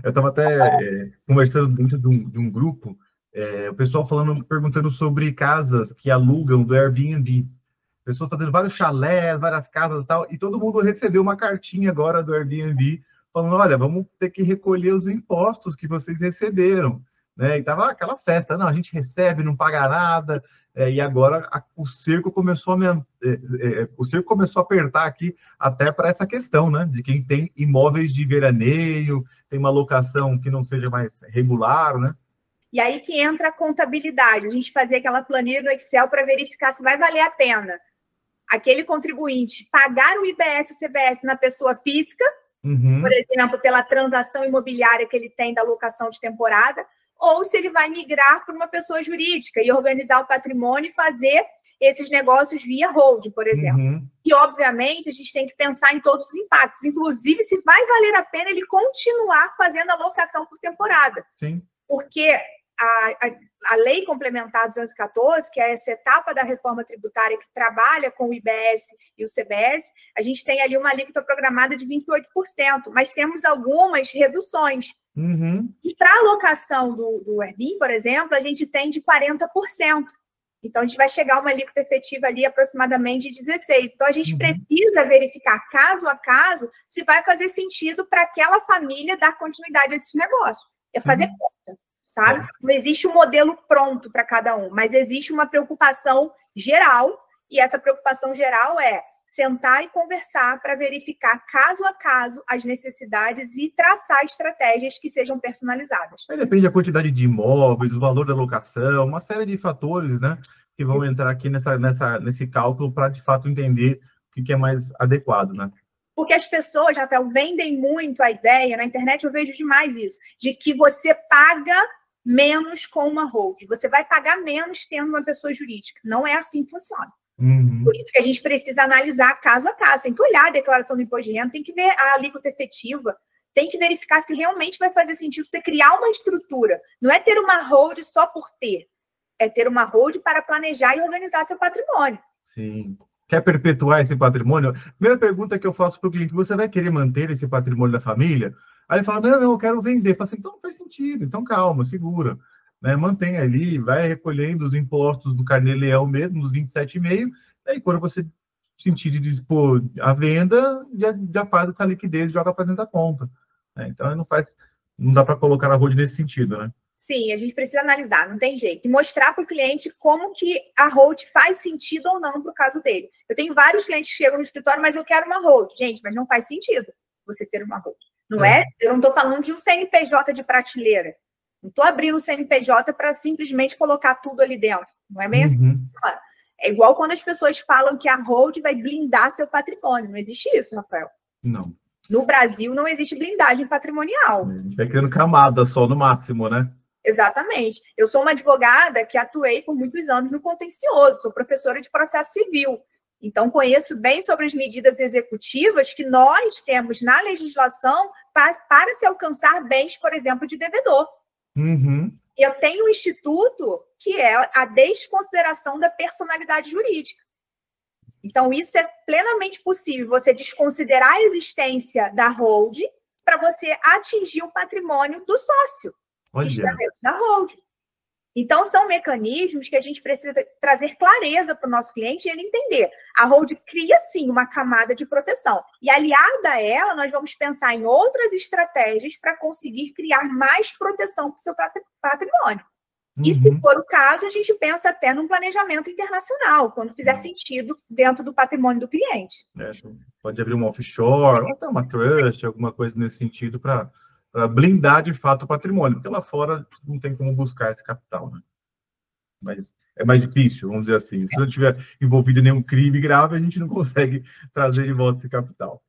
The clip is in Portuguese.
Eu estava até conversando dentro de um grupo, o pessoal perguntando sobre casas que alugam do Airbnb. Pessoas fazendo vários chalés, várias casas e tal, e todo mundo recebeu uma cartinha agora do Airbnb falando, olha, vamos ter que recolher os impostos que vocês receberam, né? E tava aquela festa, não, a gente recebe, não paga nada, e agora o cerco começou a apertar aqui até para essa questão, né? De quem tem imóveis de veraneio, tem uma locação que não seja mais regular, né? E aí que entra a contabilidade, a gente fazer aquela planilha no Excel para verificar se vai valer a pena aquele contribuinte pagar o IBS e CBS na pessoa física, por exemplo, pela transação imobiliária que ele tem da locação de temporada, ou se ele vai migrar para uma pessoa jurídica e organizar o patrimônio e fazer esses negócios via holding, por exemplo. E, obviamente, a gente tem que pensar em todos os impactos, inclusive se vai valer a pena ele continuar fazendo a locação por temporada. Sim. Porque a Lei Complementar 214, que é essa etapa da reforma tributária que trabalha com o IBS e o CBS, a gente tem ali uma alíquota programada de 28%, mas temos algumas reduções. E para a alocação do Airbnb, por exemplo, a gente tem de 40%. Então, a gente vai chegar a uma alíquota efetiva ali aproximadamente de 16%. Então, a gente precisa verificar, caso a caso, se vai fazer sentido para aquela família dar continuidade a esse negócio. É fazer conta. Sabe? Não existe um modelo pronto para cada um, mas existe uma preocupação geral, e essa preocupação geral é sentar e conversar para verificar caso a caso as necessidades e traçar estratégias que sejam personalizadas. Aí depende da quantidade de imóveis, o valor da locação, uma série de fatores, né, que vão entrar aqui nesse cálculo para, de fato, entender o que é mais adequado, né? Porque as pessoas, Rafael, vendem muito a ideia, na internet eu vejo demais isso, de que você paga menos com uma holding. Você vai pagar menos tendo uma pessoa jurídica. Não é assim que funciona. Por isso que a gente precisa analisar caso a caso. Tem que olhar a declaração do imposto de renda, tem que ver a alíquota efetiva, tem que verificar se realmente vai fazer sentido você criar uma estrutura. Não é ter uma holding só por ter. É ter uma holding para planejar e organizar seu patrimônio. Sim. Quer perpetuar esse patrimônio? Primeira pergunta que eu faço para o cliente, você vai querer manter esse patrimônio da família? Aí ele fala, não, eu quero vender. Eu falo assim, então não faz sentido, então calma, segura. Né? Mantém ali, vai recolhendo os impostos do Carnê-Leão mesmo, dos 27,5%, aí quando você sentir de dispor a venda, já faz essa liquidez e joga para dentro da conta. Né? Então não dá para colocar a holding nesse sentido, né? Sim, a gente precisa analisar, não tem jeito. E mostrar para o cliente como que a holding faz sentido ou não para o caso dele. Eu tenho vários clientes que chegam no escritório, mas eu quero uma holding. Gente, mas não faz sentido você ter uma holding. Não é? Eu não estou falando de um CNPJ de prateleira. Não estou abrindo o CNPJ para simplesmente colocar tudo ali dentro. Não é bem assim que funciona. É igual quando as pessoas falam que a holding vai blindar seu patrimônio. Não existe isso, Rafael. Não. No Brasil, não existe blindagem patrimonial. A gente vai criando camada só no máximo, né? Exatamente. Eu sou uma advogada que atuei por muitos anos no contencioso, sou professora de processo civil. Então, conheço bem sobre as medidas executivas que nós temos na legislação para se alcançar bens, por exemplo, de devedor. Eu tenho um instituto que é a desconsideração da personalidade jurídica. Então, isso é plenamente possível, você desconsiderar a existência da holding para você atingir o patrimônio do sócio. Que está dentro da holding. Então, são mecanismos que a gente precisa trazer clareza para o nosso cliente e ele entender. A holding cria, sim, uma camada de proteção. E, aliada a ela, nós vamos pensar em outras estratégias para conseguir criar mais proteção para o seu patrimônio. E, se for o caso, a gente pensa até num planejamento internacional, quando fizer sentido dentro do patrimônio do cliente. Pode abrir uma offshore, ou até uma trust, alguma coisa nesse sentido para blindar de fato o patrimônio, porque lá fora não tem como buscar esse capital, né? Mas é mais difícil, vamos dizer assim. Se você não estiver envolvido em nenhum crime grave, a gente não consegue trazer de volta esse capital.